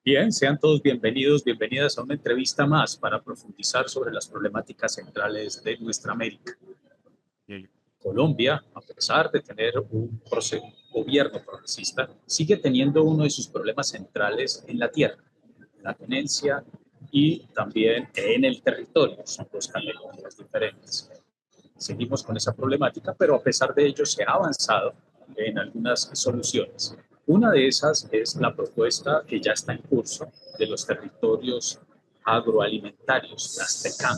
Bien, sean todos bienvenidos, bienvenidas a una entrevista más para profundizar sobre las problemáticas centrales de nuestra América. Colombia, a pesar de tener un gobierno progresista, sigue teniendo uno de sus problemas centrales en la tierra, la tenencia y también en el territorio. Son dos categorías diferentes. Seguimos con esa problemática, pero a pesar de ello se ha avanzado en algunas soluciones. Una de esas es la propuesta que ya está en curso de los territorios agroalimentarios, las TECAM.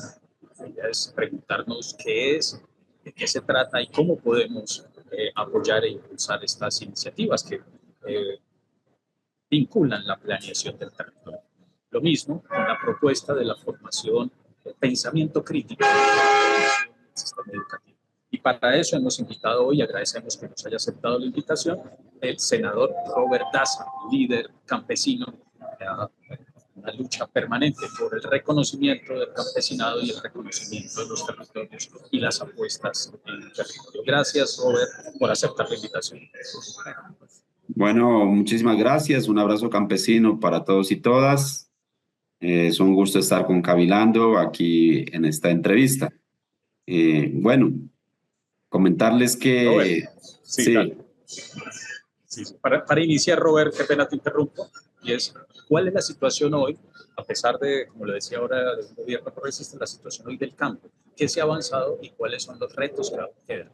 La idea es preguntarnos qué es, de qué se trata y cómo podemos apoyar e impulsar estas iniciativas que vinculan la planeación del territorio. Lo mismo con la propuesta de la formación del pensamiento crítico del sistema educativo. Y para eso hemos invitado hoy, agradecemos que nos haya aceptado la invitación, el senador Robert Daza, líder campesino, una lucha permanente por el reconocimiento del campesinado y el reconocimiento de los territorios y las apuestas en el territorio. Gracias, Robert, por aceptar la invitación. Bueno, muchísimas gracias. Un abrazo campesino para todos y todas. Es un gusto estar con Cabilando aquí en esta entrevista. Bueno, comentarles Robert, que sí, sí, dale. Sí, para iniciar, Robert, qué pena te interrumpo, y es, ¿cuál es la situación hoy, a pesar de, como le decía ahora, de un gobierno progresista, la situación hoy del campo? ¿Qué se ha avanzado y cuáles son los retos que quedan?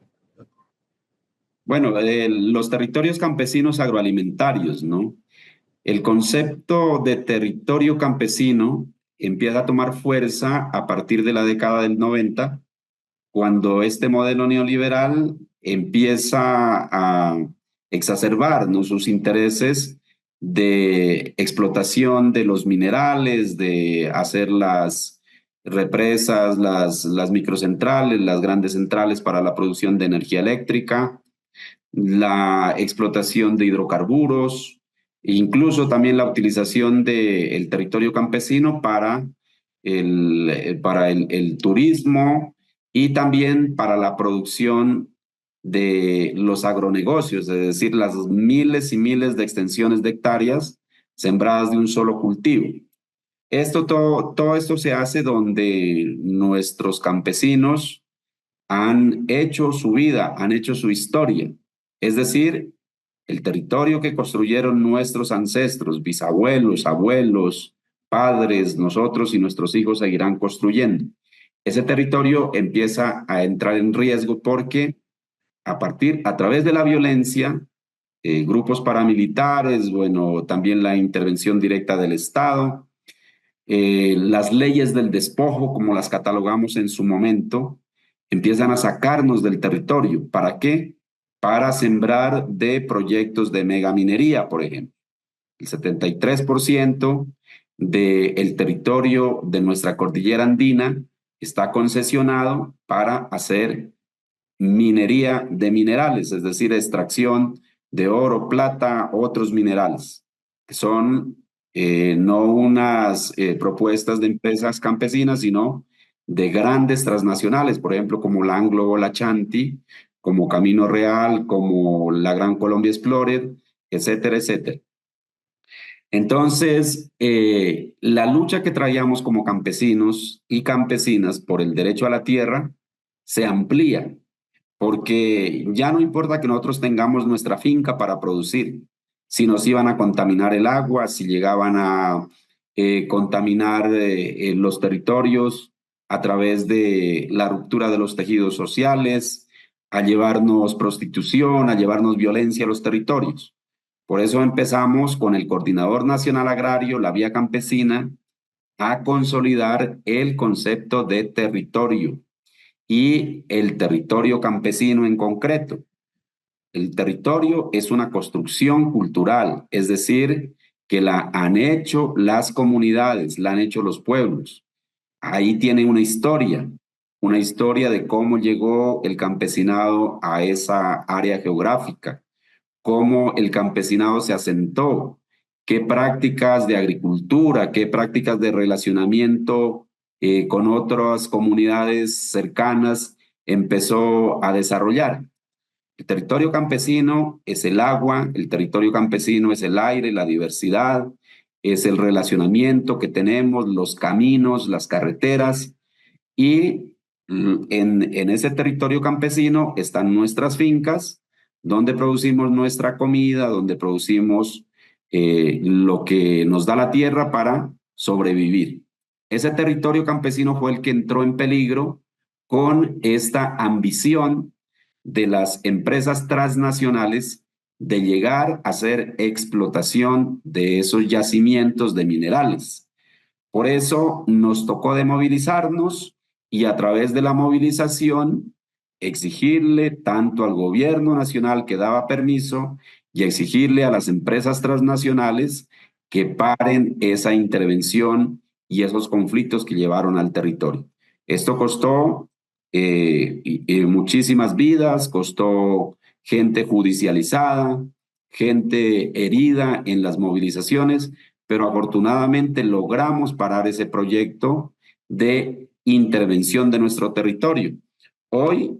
bueno, los territorios campesinos agroalimentarios, ¿no? El concepto de territorio campesino empieza a tomar fuerza a partir de la década del 90, cuando este modelo neoliberal empieza a exacerbar, ¿no?, sus intereses de explotación de los minerales, de hacer las represas, las microcentrales, las grandes centrales para la producción de energía eléctrica, la explotación de hidrocarburos, e incluso también la utilización del territorio campesino para el turismo y también para la producción de los agronegocios, es decir, las miles y miles de extensiones de hectáreas sembradas de un solo cultivo. Todo esto se hace donde nuestros campesinos han hecho su vida, han hecho su historia. Es decir, el territorio que construyeron nuestros ancestros, bisabuelos, abuelos, padres, nosotros y nuestros hijos seguirán construyendo. Ese territorio empieza a entrar en riesgo porque a través de la violencia, grupos paramilitares, bueno, también la intervención directa del Estado, las leyes del despojo, como las catalogamos en su momento, empiezan a sacarnos del territorio. ¿Para qué? Para sembrar de proyectos de megaminería, por ejemplo. El 73% del territorio de nuestra cordillera andina está concesionado para hacer minería de minerales, es decir, extracción de oro, plata, otros minerales, que son no unas propuestas de empresas campesinas, sino de grandes transnacionales, por ejemplo, como la Anglo la Chanti, como Camino Real, como la Gran Colombia Explorer, etcétera, etcétera. Entonces, la lucha que traíamos como campesinos y campesinas por el derecho a la tierra se amplía, porque ya no importa que nosotros tengamos nuestra finca para producir, si nos iban a contaminar el agua, si llegaban a contaminar los territorios a través de la ruptura de los tejidos sociales, a llevarnos prostitución, a llevarnos violencia a los territorios. Por eso empezamos con el Coordinador Nacional Agrario, la Vía Campesina, a consolidar el concepto de territorio y el territorio campesino en concreto. El territorio es una construcción cultural, es decir, que la han hecho las comunidades, la han hecho los pueblos. Ahí tiene una historia de cómo llegó el campesinado a esa área geográfica, cómo el campesinado se asentó, qué prácticas de agricultura, qué prácticas de relacionamiento con otras comunidades cercanas empezó a desarrollar. El territorio campesino es el agua, el territorio campesino es el aire, la diversidad, es el relacionamiento que tenemos, los caminos, las carreteras, y en ese territorio campesino están nuestras fincas, donde producimos nuestra comida, donde producimos lo que nos da la tierra para sobrevivir. Ese territorio campesino fue el que entró en peligro con esta ambición de las empresas transnacionales de llegar a hacer explotación de esos yacimientos de minerales. Por eso nos tocó demovilizarnos y a través de la movilización exigirle tanto al gobierno nacional que daba permiso y exigirle a las empresas transnacionales que paren esa intervención y esos conflictos que llevaron al territorio. Esto costó muchísimas vidas, costó gente judicializada, gente herida en las movilizaciones, pero afortunadamente logramos parar ese proyecto de intervención de nuestro territorio. Hoy,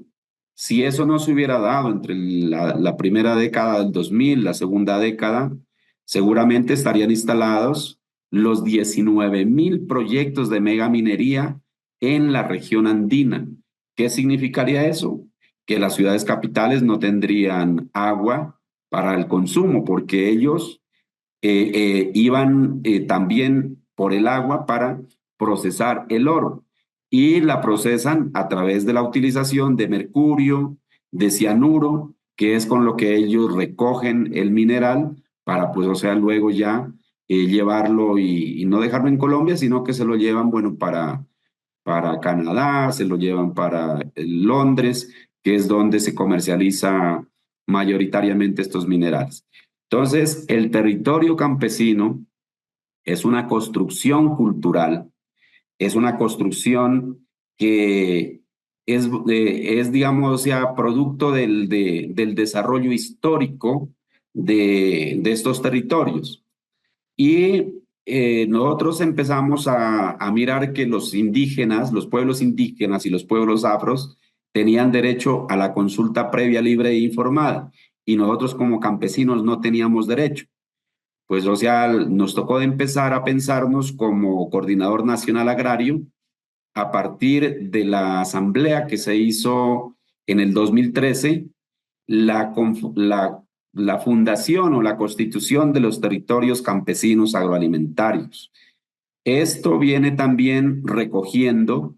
si eso no se hubiera dado entre la primera década del 2000, la segunda década, seguramente estarían instalados los 19.000 proyectos de megaminería en la región andina. ¿Qué significaría eso? Que las ciudades capitales no tendrían agua para el consumo, porque ellos iban también por el agua para procesar el oro y la procesan a través de la utilización de mercurio, de cianuro, que es con lo que ellos recogen el mineral para, pues, o sea, luego ya llevarlo y no dejarlo en Colombia, sino que se lo llevan, bueno, para Canadá, se lo llevan para Londres, que es donde se comercializa mayoritariamente estos minerales. Entonces, el territorio campesino es una construcción cultural, es una construcción que digamos, ya producto del desarrollo histórico de estos territorios. Y nosotros empezamos a mirar que los indígenas, los pueblos indígenas y los pueblos afros tenían derecho a la consulta previa, libre e informada, y nosotros como campesinos no teníamos derecho. Pues, o sea, nos tocó de empezar a pensarnos como Coordinador Nacional Agrario a partir de la asamblea que se hizo en el 2013, la, la fundación o la constitución de los territorios campesinos agroalimentarios. Esto viene también recogiendo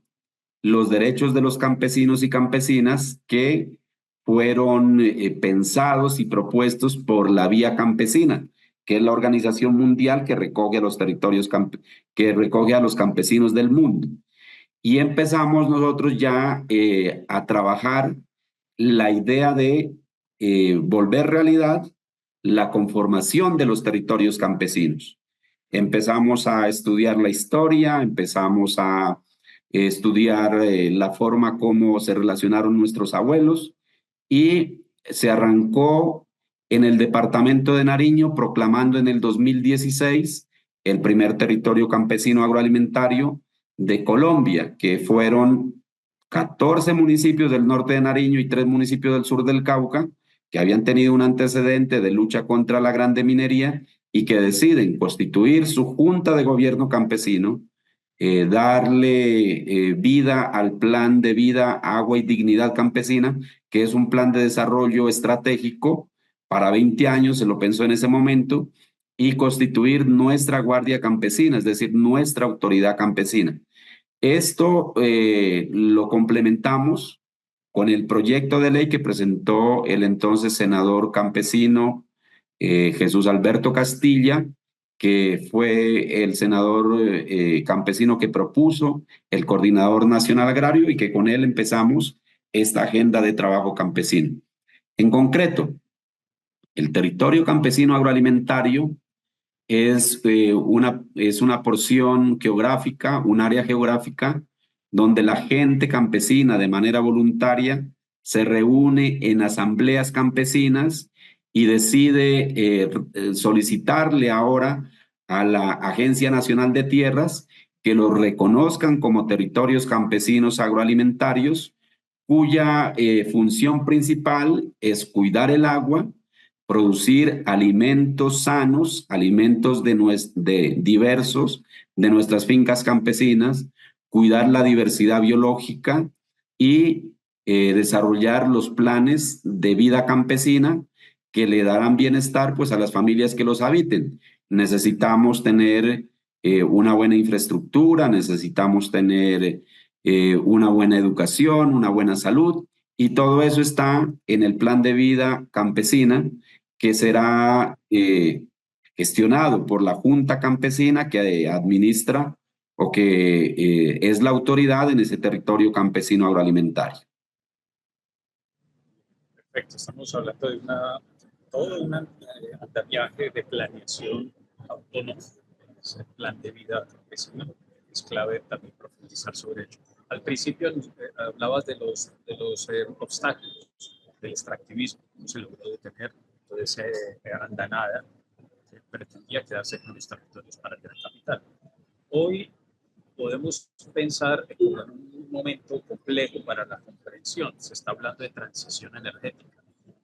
los derechos de los campesinos y campesinas que fueron pensados y propuestos por la Vía Campesina, que es la organización mundial que recoge a los territorios, que recoge a los campesinos del mundo. Y empezamos nosotros ya a trabajar la idea de volver realidad la conformación de los territorios campesinos. Empezamos a estudiar la historia, empezamos a estudiar la forma como se relacionaron nuestros abuelos y se arrancó en el departamento de Nariño proclamando en el 2016 el primer territorio campesino agroalimentario de Colombia, que fueron 14 municipios del norte de Nariño y 3 municipios del sur del Cauca, que habían tenido un antecedente de lucha contra la grande minería y que deciden constituir su junta de gobierno campesino, darle vida al plan de vida, agua y dignidad campesina, que es un plan de desarrollo estratégico para 20 años, se lo pensó en ese momento, y constituir nuestra guardia campesina, es decir, nuestra autoridad campesina. Esto lo complementamos con el proyecto de ley que presentó el entonces senador campesino Jesús Alberto Castilla, que fue el senador campesino que propuso el Coordinador Nacional Agrario y que con él empezamos esta agenda de trabajo campesino. En concreto, el territorio campesino agroalimentario es una porción geográfica, un área geográfica donde la gente campesina de manera voluntaria se reúne en asambleas campesinas y decide solicitarle ahora a la Agencia Nacional de Tierras que los reconozcan como territorios campesinos agroalimentarios, cuya función principal es cuidar el agua, producir alimentos sanos, alimentos diversos de nuestras fincas campesinas, cuidar la diversidad biológica y desarrollar los planes de vida campesina que le darán bienestar pues a las familias que los habiten. Necesitamos tener una buena infraestructura, necesitamos tener una buena educación, una buena salud, y todo eso está en el plan de vida campesina que será gestionado por la Junta Campesina que administra o que es la autoridad en ese territorio campesino agroalimentario. Perfecto, estamos hablando de todo un andamiaje de planeación autónomo, ese plan de vida campesino. Es clave también profundizar sobre ello. Al principio hablabas de los obstáculos del extractivismo, no se logró detener toda esa andanada que pretendía quedarse con los territorios para el gran capital. Hoy podemos pensar en un momento complejo para la comprensión. Se está hablando de transición energética.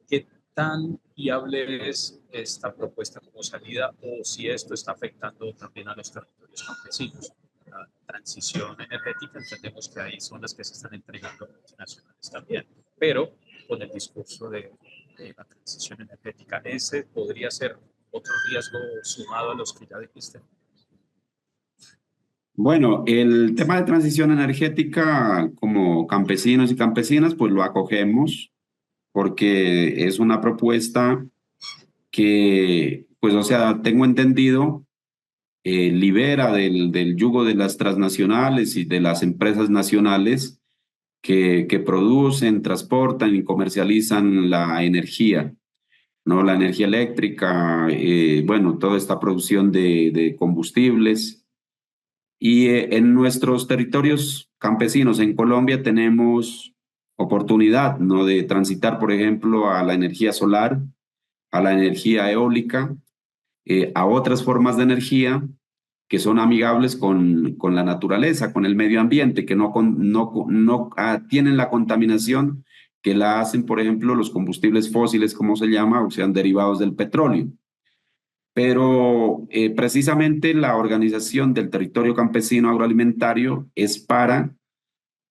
¿Qué tan viable es esta propuesta como salida o si esto está afectando también a los territorios campesinos? La transición energética, entendemos que hay zonas que se están entregando a multinacionales también, pero con el discurso de la transición energética, ese podría ser otro riesgo sumado a los que ya dijiste. Bueno, el tema de transición energética como campesinos y campesinas, pues lo acogemos porque es una propuesta que, pues o sea, tengo entendido, libera del yugo de las transnacionales y de las empresas nacionales que producen, transportan y comercializan la energía, ¿no? La energía eléctrica, bueno, toda esta producción de combustibles. Y en nuestros territorios campesinos en Colombia tenemos oportunidad, ¿no? De transitar, por ejemplo, a la energía solar, a la energía eólica, a otras formas de energía que son amigables con la naturaleza, con el medio ambiente, que no tienen la contaminación que la hacen, por ejemplo, los combustibles fósiles, como se llama, o sean derivados del petróleo. Pero precisamente la organización del territorio campesino agroalimentario es para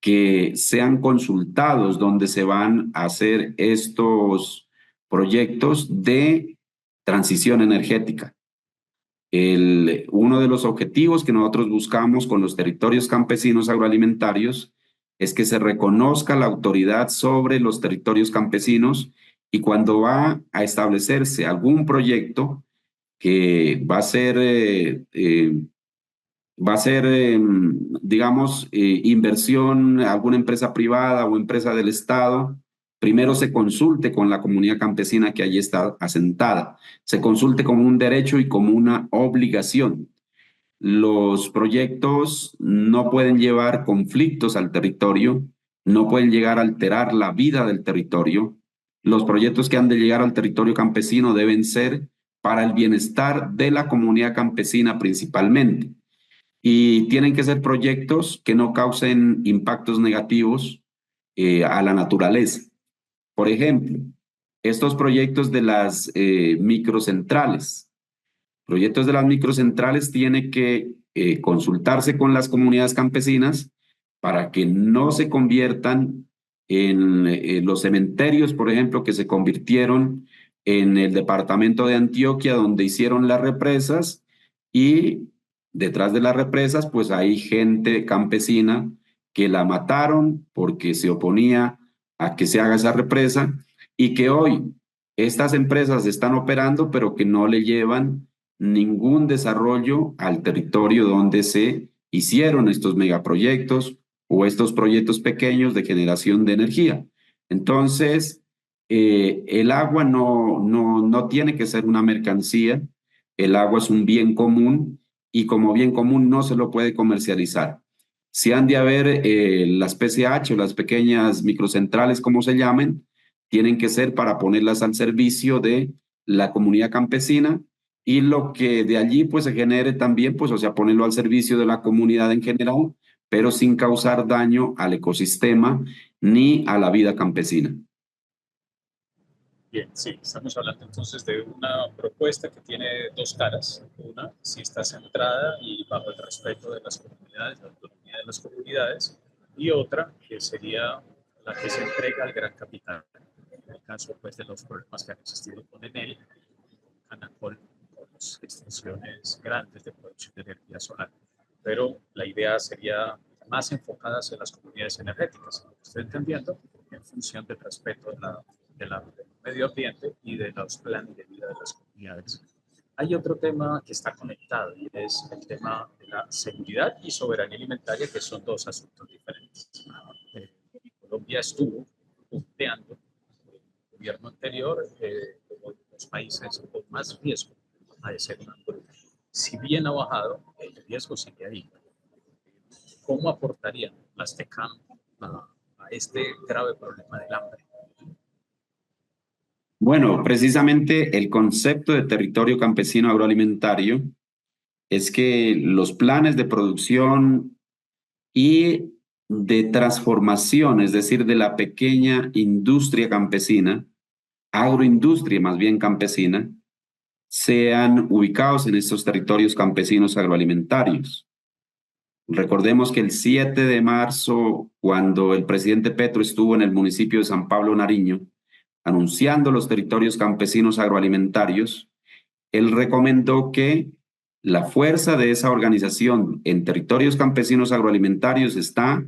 que sean consultados donde se van a hacer estos proyectos de transición energética. Uno de los objetivos que nosotros buscamos con los territorios campesinos agroalimentarios es que se reconozca la autoridad sobre los territorios campesinos y cuando va a establecerse algún proyecto que va a ser digamos, inversión, alguna empresa privada o empresa del Estado, primero se consulte con la comunidad campesina que allí está asentada, se consulte como un derecho y como una obligación. Los proyectos no pueden llevar conflictos al territorio, no pueden llegar a alterar la vida del territorio. Los proyectos que han de llegar al territorio campesino deben ser para el bienestar de la comunidad campesina principalmente. Y tienen que ser proyectos que no causen impactos negativos a la naturaleza. Por ejemplo, estos proyectos de las microcentrales. Proyectos de las microcentrales tienen que consultarse con las comunidades campesinas para que no se conviertan en los cementerios, por ejemplo, que se convirtieron en el departamento de Antioquia, donde hicieron las represas y detrás de las represas, pues hay gente campesina que la mataron porque se oponía a que se haga esa represa y que hoy estas empresas están operando, pero que no le llevan ningún desarrollo al territorio donde se hicieron estos megaproyectos o estos proyectos pequeños de generación de energía. Entonces, el agua no tiene que ser una mercancía, el agua es un bien común y como bien común no se lo puede comercializar. Si han de haber las PCH o las pequeñas microcentrales, como se llamen, tienen que ser para ponerlas al servicio de la comunidad campesina y lo que de allí pues se genere también, pues o sea, ponerlo al servicio de la comunidad en general, pero sin causar daño al ecosistema ni a la vida campesina. Bien, sí, estamos hablando entonces de una propuesta que tiene dos caras. Una, si está centrada y bajo el respeto de las comunidades, la autonomía de las comunidades, y otra, que sería la que se entrega al gran capital. En el caso pues, de los problemas que han existido con Enel, Canacol, con las extensiones grandes de producción de energía solar. Pero la idea sería más enfocada hacia las comunidades energéticas, estoy entendiendo, en función del respeto del medio ambiente y de los planes de vida de las comunidades. Hay otro tema que está conectado y es el tema de la seguridad y soberanía alimentaria, que son dos asuntos diferentes. Colombia estuvo punteando el gobierno anterior como los países con más riesgo a ser una hambruna. Si bien ha bajado, el riesgo sigue ahí. ¿Cómo aportarían las TECAM a este grave problema del hambre? Bueno, precisamente el concepto de territorio campesino agroalimentario es que los planes de producción y de transformación, es decir, de la pequeña industria campesina, agroindustria más bien campesina, sean ubicados en estos territorios campesinos agroalimentarios. Recordemos que el 7 de marzo, cuando el presidente Petro estuvo en el municipio de San Pablo Nariño, anunciando los territorios campesinos agroalimentarios, él recomendó que la fuerza de esa organización en territorios campesinos agroalimentarios está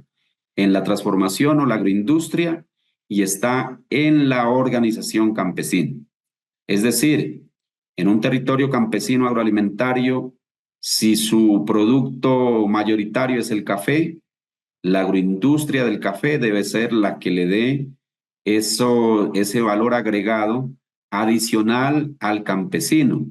en la transformación o la agroindustria y está en la organización campesina. Es decir, en un territorio campesino agroalimentario, si su producto mayoritario es el café, la agroindustria del café debe ser la que le dé ese valor agregado adicional al campesino,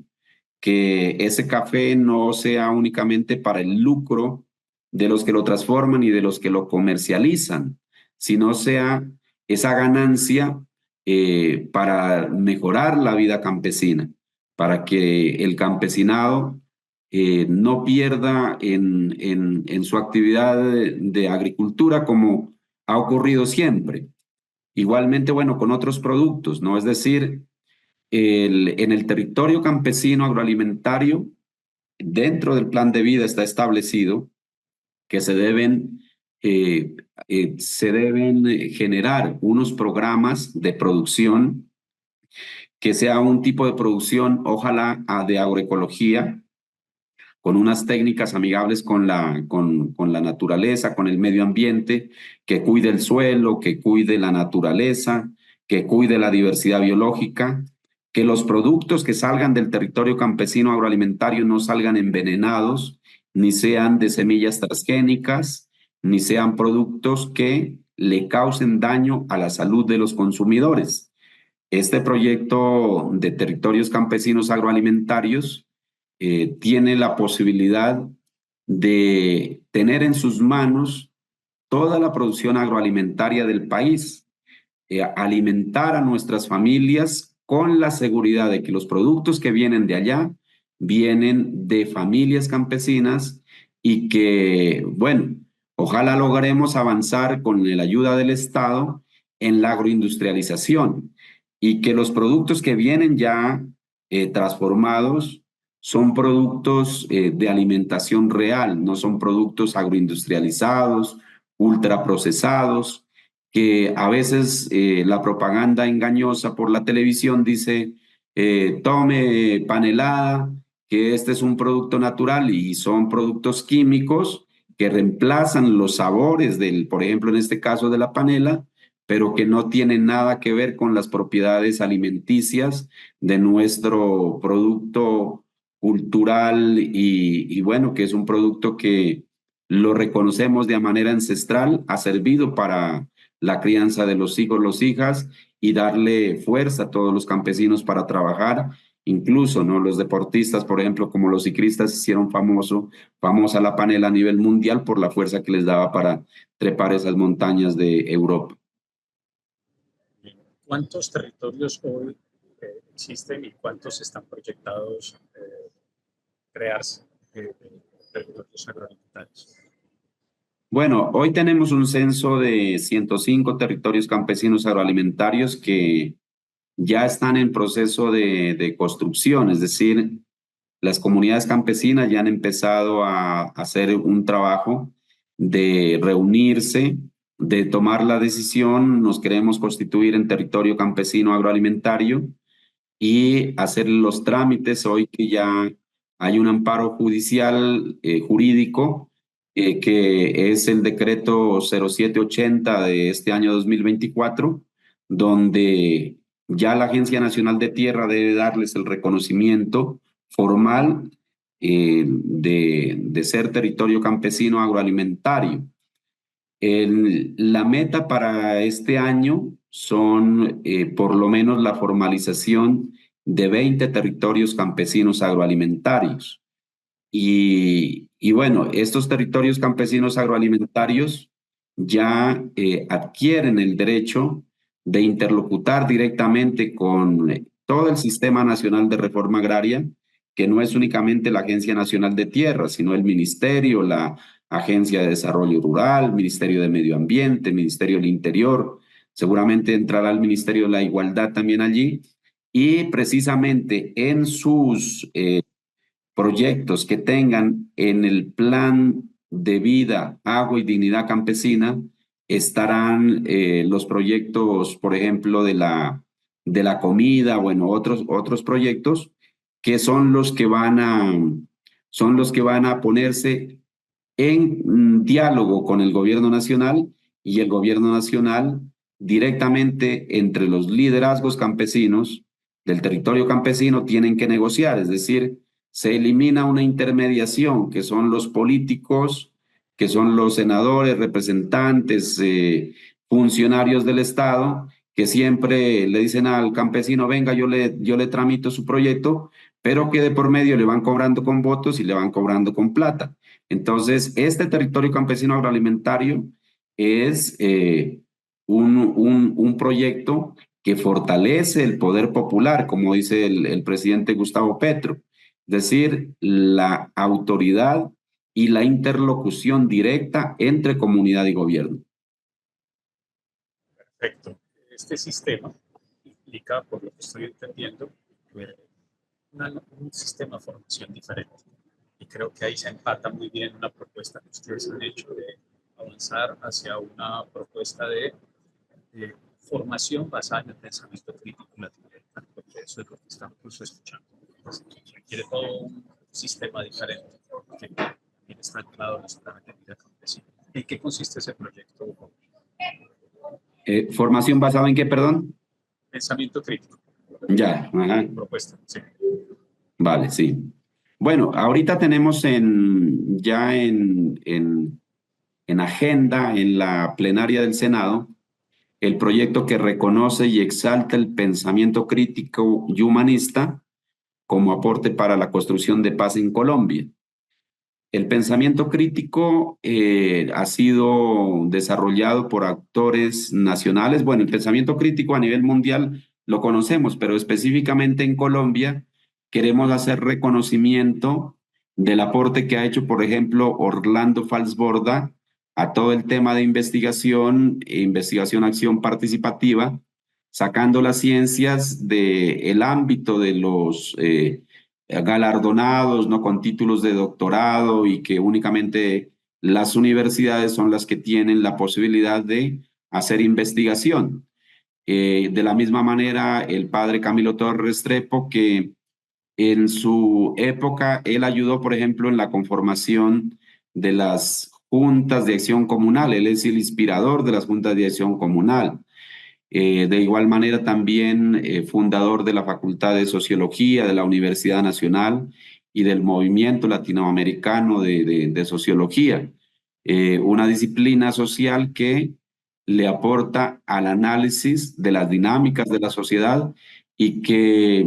que ese café no sea únicamente para el lucro de los que lo transforman y de los que lo comercializan, sino sea esa ganancia para mejorar la vida campesina, para que el campesinado no pierda en su actividad de agricultura como ha ocurrido siempre. Igualmente, bueno, con otros productos, ¿no? Es decir, en el territorio campesino agroalimentario, dentro del plan de vida está establecido que se deben generar unos programas de producción que sea un tipo de producción, ojalá de agroecología, con unas técnicas amigables con la naturaleza, con el medio ambiente, que cuide el suelo, que cuide la naturaleza, que cuide la diversidad biológica, que los productos que salgan del territorio campesino agroalimentario no salgan envenenados, ni sean de semillas transgénicas, ni sean productos que le causen daño a la salud de los consumidores. Este proyecto de territorios campesinos agroalimentarios tiene la posibilidad de tener en sus manos toda la producción agroalimentaria del país, alimentar a nuestras familias con la seguridad de que los productos que vienen de allá vienen de familias campesinas y que, bueno, ojalá logremos avanzar con la ayuda del Estado en la agroindustrialización y que los productos que vienen ya transformados son productos de alimentación real, no son productos agroindustrializados, ultraprocesados, que a veces la propaganda engañosa por la televisión dice, tome panelada, que este es un producto natural y son productos químicos que reemplazan los sabores del, por ejemplo, en este caso de la panela, pero que no tienen nada que ver con las propiedades alimenticias de nuestro producto cultural y bueno, que es un producto que lo reconocemos de manera ancestral, ha servido para la crianza de los hijos, las hijas y darle fuerza a todos los campesinos para trabajar. Incluso, ¿no? Los deportistas, por ejemplo, como los ciclistas, hicieron famosa la panela a nivel mundial por la fuerza que les daba para trepar esas montañas de Europa. ¿Cuántos territorios hoy existen y cuántos están proyectados crearse territorios agroalimentarios? Bueno, hoy tenemos un censo de 105 territorios campesinos agroalimentarios que ya están en proceso de construcción, es decir, las comunidades campesinas ya han empezado a hacer un trabajo de reunirse, de tomar la decisión, nos queremos constituir en territorio campesino agroalimentario y hacer los trámites hoy que ya hay un amparo judicial jurídico que es el decreto 0780 de este año 2024, donde ya la Agencia Nacional de Tierra debe darles el reconocimiento formal de ser territorio campesino agroalimentario. La meta para este año son por lo menos la formalización de 20 territorios campesinos agroalimentarios. Y bueno, estos territorios campesinos agroalimentarios ya adquieren el derecho de interlocutar directamente con todo el Sistema Nacional de Reforma Agraria, que no es únicamente la Agencia Nacional de Tierra, sino el Ministerio, la Agencia de Desarrollo Rural, Ministerio de Medio Ambiente, Ministerio del Interior, seguramente entrará el Ministerio de la Igualdad también allí, y precisamente en sus proyectos que tengan en el plan de vida, agua y dignidad campesina, estarán los proyectos, por ejemplo, de la comida, bueno, otros proyectos que son los que van a ponerse en diálogo con el gobierno nacional y el gobierno nacional directamente entre los liderazgos campesinos del territorio campesino tienen que negociar, es decir, se elimina una intermediación que son los políticos, que son los senadores, representantes, funcionarios del Estado, que siempre le dicen al campesino, venga, yo le tramito su proyecto, pero que de por medio le van cobrando con votos y le van cobrando con plata. Entonces, este territorio campesino agroalimentario es un proyecto que fortalece el poder popular, como dice el presidente Gustavo Petro, es decir, la autoridad y la interlocución directa entre comunidad y gobierno. Perfecto. Este sistema implica, por lo que estoy entendiendo, un sistema de formación diferente. Y creo que ahí se empata muy bien una propuesta que ustedes han hecho de avanzar hacia una propuesta de formación basada en el pensamiento crítico latinoamericano, porque eso es lo que estamos escuchando. Requiere todo un sistema diferente que también está anclado en la solamente vida campesina. ¿En qué consiste ese proyecto? ¿Formación basada en qué, perdón? Pensamiento crítico. Ya, ajá. Propuesta, sí. Vale, sí. Bueno, ahorita tenemos ya en agenda, en la plenaria del Senado, el proyecto que reconoce y exalta el pensamiento crítico y humanista como aporte para la construcción de paz en Colombia. El pensamiento crítico ha sido desarrollado por actores nacionales. Bueno, el pensamiento crítico a nivel mundial lo conocemos, pero específicamente en Colombia queremos hacer reconocimiento del aporte que ha hecho, por ejemplo, Orlando Falsborda a todo el tema de investigación e investigación-acción participativa, sacando las ciencias del ámbito de los galardonados, ¿no? Con títulos de doctorado y que únicamente las universidades son las que tienen la posibilidad de hacer investigación. De la misma manera, el padre Camilo Torres Restrepo, que en su época, él ayudó, por ejemplo, en la conformación de las juntas de acción comunal. Él es el inspirador de las juntas de acción comunal. De igual manera, también fundador de la Facultad de Sociología de la Universidad Nacional y del Movimiento Latinoamericano de Sociología, una disciplina social que le aporta al análisis de las dinámicas de la sociedad y que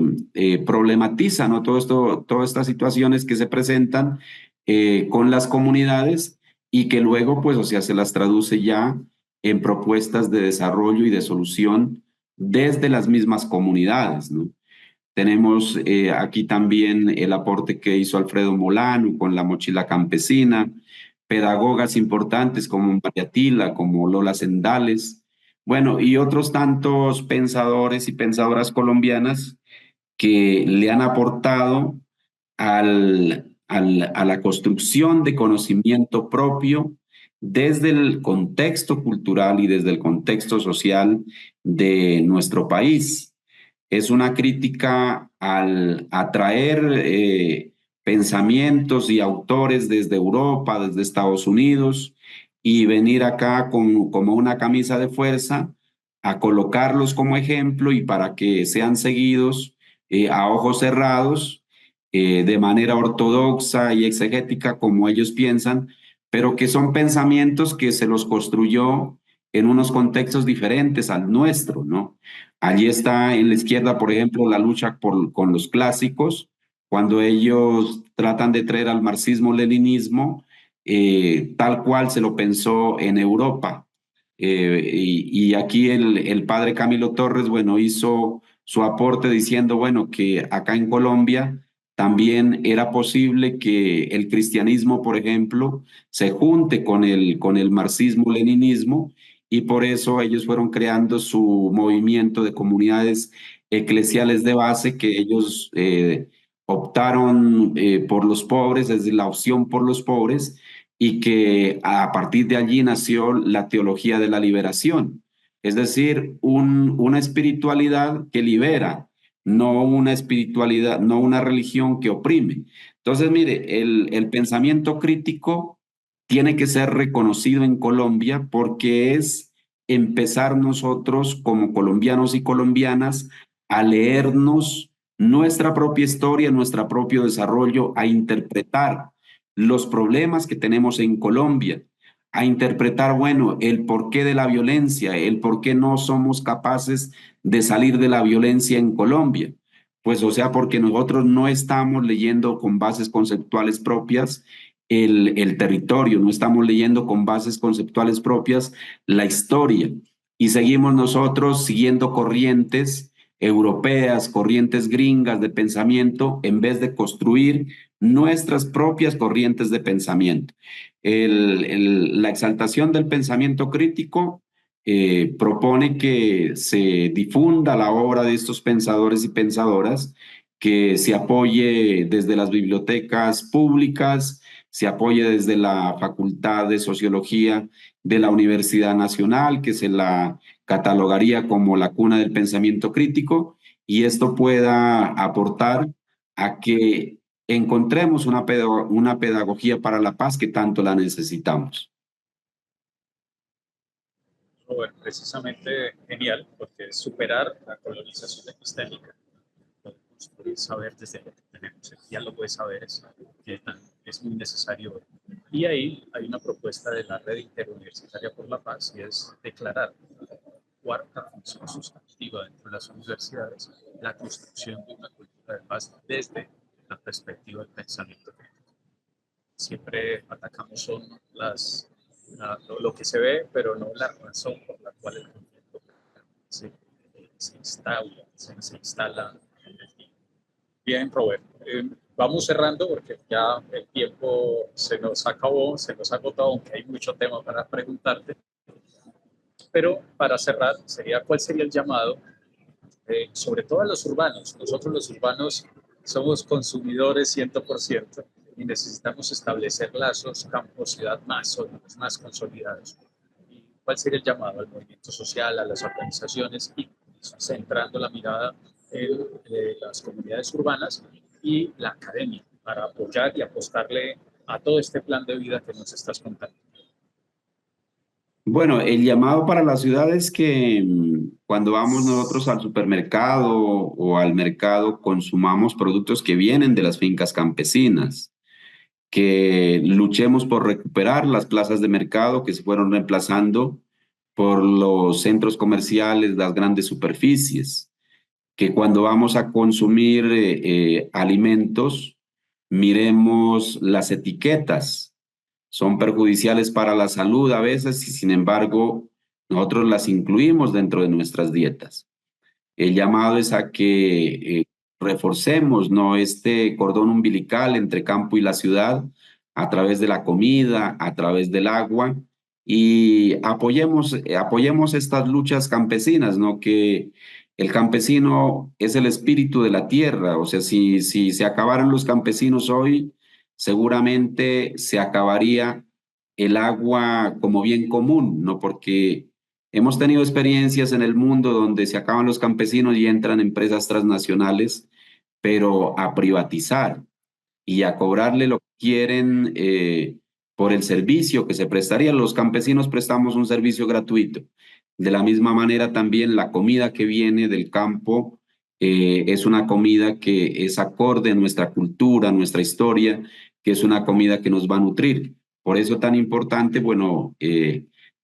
problematiza, ¿no? Todas estas situaciones que se presentan con las comunidades y que luego, pues, o sea, se las traduce ya en propuestas de desarrollo y de solución desde las mismas comunidades, ¿no? Tenemos aquí también el aporte que hizo Alfredo Molano con la mochila campesina, pedagogas importantes como María Tila, como Lola Sendales, Bueno, y otros tantos pensadores y pensadoras colombianas que le han aportado a la construcción de conocimiento propio desde el contexto cultural y desde el contexto social de nuestro país. Es una crítica al atraer pensamientos y autores desde Europa, desde Estados Unidos, y venir acá como una camisa de fuerza a colocarlos como ejemplo y para que sean seguidos a ojos cerrados, de manera ortodoxa y exegética como ellos piensan, pero que son pensamientos que se los construyó en unos contextos diferentes al nuestro, ¿no? Allí está en la izquierda, por ejemplo, la lucha con los clásicos, cuando ellos tratan de traer al marxismo-leninismo tal cual se lo pensó en Europa. Y aquí el padre Camilo Torres, bueno, hizo su aporte diciendo, bueno, que acá en Colombia también era posible que el cristianismo, por ejemplo, se junte con el marxismo-leninismo y por eso ellos fueron creando su movimiento de comunidades eclesiales de base que ellos optaron por los pobres, es decir, la opción por los pobres, y que a partir de allí nació la teología de la liberación, es decir, una espiritualidad que libera, no una espiritualidad, no una religión que oprime. Entonces, mire, el pensamiento crítico tiene que ser reconocido en Colombia porque es empezar nosotros como colombianos y colombianas a leernos nuestra propia historia, nuestro propio desarrollo, a interpretar los problemas que tenemos en Colombia, a interpretar, bueno, el porqué de la violencia, el por qué no somos capaces de salir de la violencia en Colombia. Pues o sea, porque nosotros no estamos leyendo con bases conceptuales propias el territorio, no estamos leyendo con bases conceptuales propias la historia y seguimos nosotros siguiendo corrientes europeas, corrientes gringas de pensamiento en vez de construir nuestras propias corrientes de pensamiento. La exaltación del pensamiento crítico propone que se difunda la obra de estos pensadores y pensadoras, que se apoye desde las bibliotecas públicas, se apoye desde la Facultad de Sociología de la Universidad Nacional, que se la catalogaría como la cuna del pensamiento crítico, y esto pueda aportar a que encontremos una pedagogía para la paz que tanto la necesitamos. Bueno, precisamente genial, porque es superar la colonización epistémica, construir saber desde lo que tenemos. El diálogo de saberes que es muy necesario. Y ahí hay una propuesta de la Red Interuniversitaria por la Paz y es declarar la cuarta función sustantiva dentro de las universidades la construcción de una cultura de paz desde la perspectiva del pensamiento crítico. Siempre atacamos son lo que se ve, pero no la razón por la cual el conflicto se instala en el tiempo. Bien, Robert. Vamos cerrando porque ya el tiempo se nos acabó, se nos ha agotado, aunque hay mucho tema para preguntarte. Pero para cerrar, ¿cuál sería el llamado? Sobre todo a los urbanos. Nosotros los urbanos somos consumidores 100% y necesitamos establecer lazos campo-ciudad más sólidos, más consolidados. ¿Y cuál sería el llamado al movimiento social, a las organizaciones y centrando la mirada en las comunidades urbanas y la academia para apoyar y apostarle a todo este plan de vida que nos estás contando? Bueno, el llamado para la ciudad es que cuando vamos nosotros al supermercado o al mercado consumamos productos que vienen de las fincas campesinas, que luchemos por recuperar las plazas de mercado que se fueron reemplazando por los centros comerciales, las grandes superficies, que cuando vamos a consumir alimentos, miremos las etiquetas. Son perjudiciales para la salud a veces y sin embargo nosotros las incluimos dentro de nuestras dietas. El llamado es a que reforcemos, ¿no?, este cordón umbilical entre campo y la ciudad a través de la comida, a través del agua, y apoyemos estas luchas campesinas, ¿no? Que el campesino es el espíritu de la tierra, o sea, si se acabaran los campesinos hoy, seguramente se acabaría el agua como bien común, ¿no? Porque hemos tenido experiencias en el mundo donde se acaban los campesinos y entran empresas transnacionales, pero a privatizar y a cobrarle lo que quieren por el servicio que se prestaría. Los campesinos prestamos un servicio gratuito. De la misma manera también la comida que viene del campo es una comida que es acorde a nuestra cultura, a nuestra historia, que es una comida que nos va a nutrir. Por eso tan importante, bueno,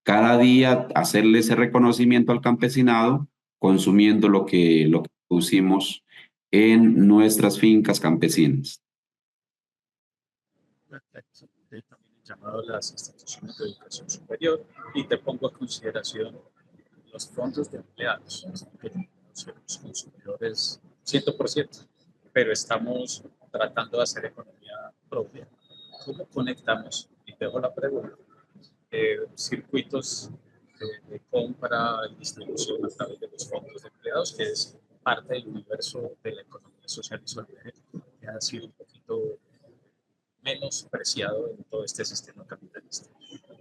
cada día hacerle ese reconocimiento al campesinado, consumiendo lo que producimos en nuestras fincas campesinas. Perfecto. También he llamado a las instituciones de educación superior y te pongo a consideración los fondos de empleados, que somos consumidores 100%, pero estamos tratando de hacer economía propia. ¿Cómo conectamos? Y te dejo la pregunta. Circuitos de compra y distribución a través de los fondos de empleados, que es parte del universo de la economía social y solidaria, que ha sido un poquito menospreciado en todo este sistema capitalista.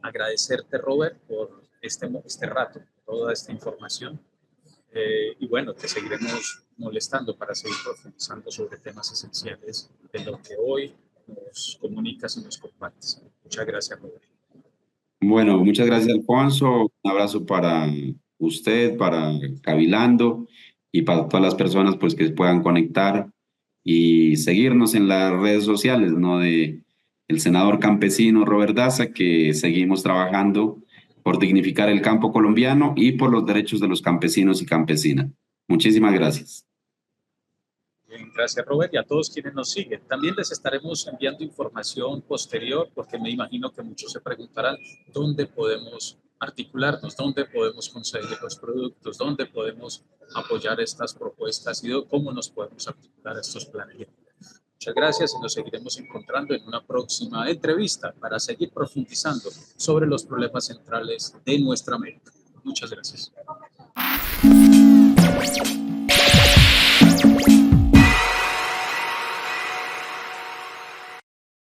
Agradecerte, Robert, por este rato, toda esta información. Y bueno, te seguiremos molestando para seguir profundizando sobre temas esenciales de lo que hoy nos comunicas y nos compartes. Muchas gracias, Robert. Bueno, muchas gracias, Alfonso. Un abrazo para usted, para Cavilando y para todas las personas pues, que puedan conectar y seguirnos en las redes sociales, ¿no? De el senador campesino Robert Daza, que seguimos trabajando por dignificar el campo colombiano y por los derechos de los campesinos y campesinas. Muchísimas gracias. Bien, gracias, Robert, y a todos quienes nos siguen. También les estaremos enviando información posterior, porque me imagino que muchos se preguntarán dónde podemos articularnos, dónde podemos conseguir los productos, dónde podemos apoyar estas propuestas y cómo nos podemos articular estos planes. Muchas gracias y nos seguiremos encontrando en una próxima entrevista para seguir profundizando sobre los problemas centrales de nuestra América. Muchas gracias.